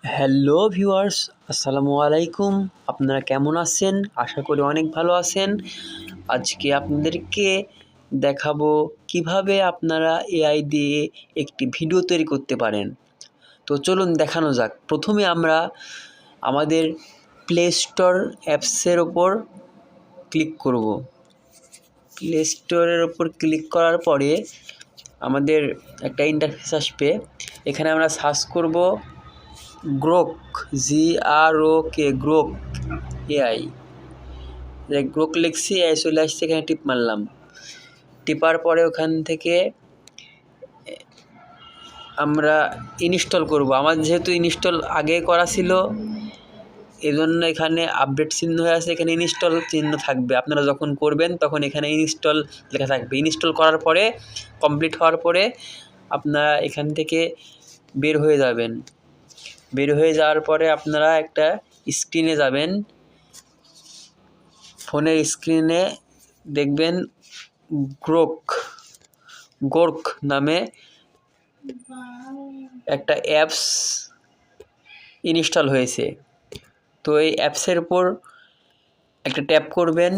Hello viewers, আসসালামু আলাইকুম। আপনারা কেমন আছেন? আশা করি অনেক ভালো আছেন। আজকে আপনাদেরকে দেখাবো কিভাবে আপনারা এআই দিয়ে একটি ভিডিও তৈরি করতে পারেন। তো চলুন দেখানো যাক। প্রথমে আমরা আমাদের প্লে স্টোর অ্যাপসের ওপর ক্লিক করব। প্লে স্টোরের ওপর ক্লিক করার পরে আমাদের একটা ইন্টারফেস আসবে। এখানে আমরা সার্চ করব Grok, GROK, Grok AI. Grok লিখছি, এআই চলে আসছে, এখানে টিপ মারলাম। টিপার পরে ওখান থেকে আমরা ইনস্টল করব। আমার যেহেতু ইনস্টল আগে করা ছিল, এজন্য এখানে আপডেট চিহ্ন হয়ে আছে, এখানে ইনস্টল চিহ্ন থাকবে। আপনারা যখন করবেন তখন এখানে ইনস্টল লেখা থাকবে। ইনস্টল করার পরে, কমপ্লিট হওয়ার পরে আপনারা এখান থেকে বের হয়ে যাবেন। বের হয়ে যাওয়ার পরে আপনারা একটা স্ক্রিনে যাবেন। ফোনের স্ক্রিনে দেখবেন গ্রোক নামে একটা অ্যাপস ইনস্টল হয়েছে। তো এই অ্যাপসের উপর একটা ট্যাপ করবেন।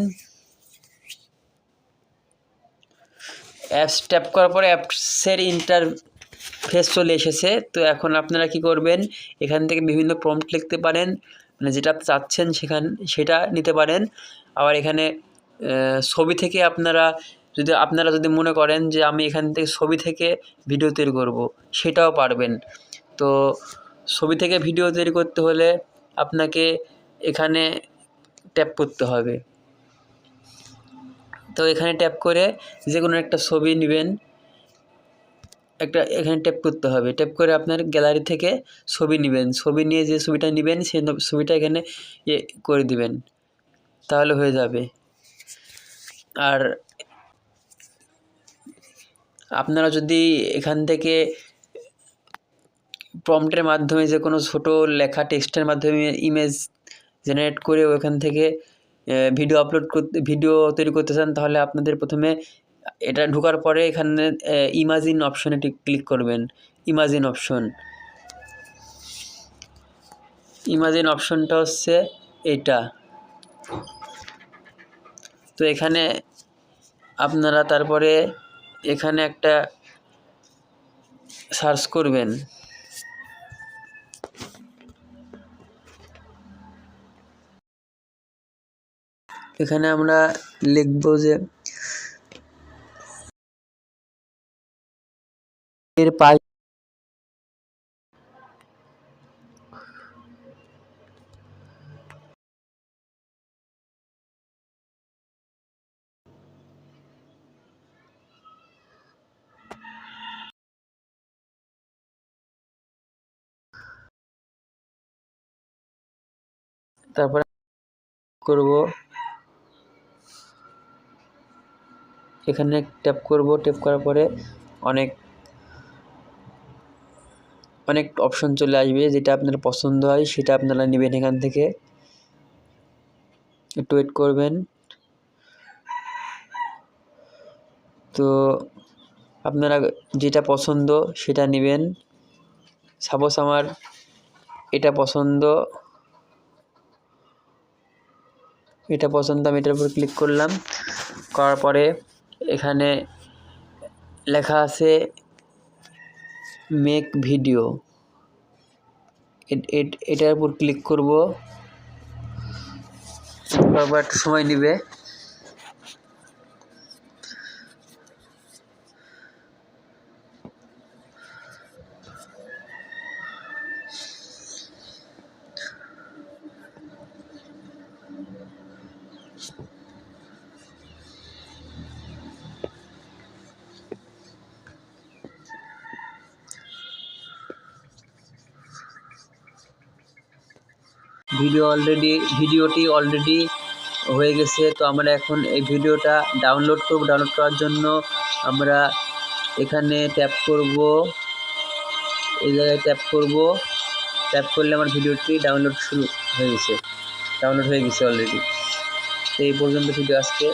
অ্যাপস ট্যাপ করার পরে অ্যাপসের ইন্টারফেস চলে এসেছে। তো এখন আপনারা কি করবেন, এখান থেকে বিভিন্ন প্রম্পট লিখতে পারেন, মানে যেটা চাচ্ছেন সেটা নিতে পারেন। আবার এখানে ছবি থেকে আপনারা যদি মনে করেন যে আমি এখান থেকে ছবি থেকে ভিডিও তৈরি করব, সেটাও পারবেন। তো ছবি থেকে ভিডিও তৈরি করতে হলে আপনাকে এখানে ট্যাপ করতে হবে। তো এখানে ট্যাপ করে যে কোনো একটা ছবি নেবেন, এখানে ট্যাপ করতে হবে। ট্যাপ করে আপনার গ্যালারি থেকে ছবি নেবেন। ছবি নিয়ে যে ছবিটা নেবেন সেই ছবিটা এখানে করে দিবেন, তাহলে হয়ে যাবে। আর আপনারা যদি এখান থেকে প্রম্পটের মাধ্যমে যে কোনো ছোটো লেখা টেক্সটের মাধ্যমে ইমেজ জেনারেট করে ওখান থেকে ভিডিও তৈরি করতে চান, তাহলে আপনাদের প্রথমে এটা ঢোকার পরে এখানে ইমাজিন অপশনে ক্লিক করবেন। ইমাজিন অপশনটা হচ্ছে এটা। তো এখানে আপনারা তারপরে এখানে একটা সার্চ করবেন। এখানে আমরা লিখব যে এর পাশ তারপরে করব এখানে ট্যাপ করব। ট্যাপ করার পরে অনেক অপশন চলে আসবে, যেটা আপনার পছন্দ হয় সেটা আপনারা নেবেন। এখান থেকে একটু ওয়েট করবেন। তো আপনারা যেটা পছন্দ সেটা নেবেন। সাপোজ আমার এটা পছন্দ, আমি এটার উপর ক্লিক করলাম। করার পরে এখানে লেখা আছে মেক ভিডিও, এটার উপর ক্লিক করব। তারপর একটু সময় নেবে। ভিডিওটি অলরেডি হয়ে গেছে। তো আমরা এখন এই ভিডিওটা ডাউনলোড করব। ডাউনলোড করার জন্য আমরা এখানে ট্যাপ করব, এই জায়গায় ট্যাপ করব। ট্যাপ করলে আমার ভিডিওটি ডাউনলোড হয়ে গেছে অলরেডি। তো এই পর্যন্ত ভিডিও আজকে।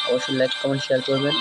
অবশ্যই লাইক, কমেন্ট, শেয়ার করবেন।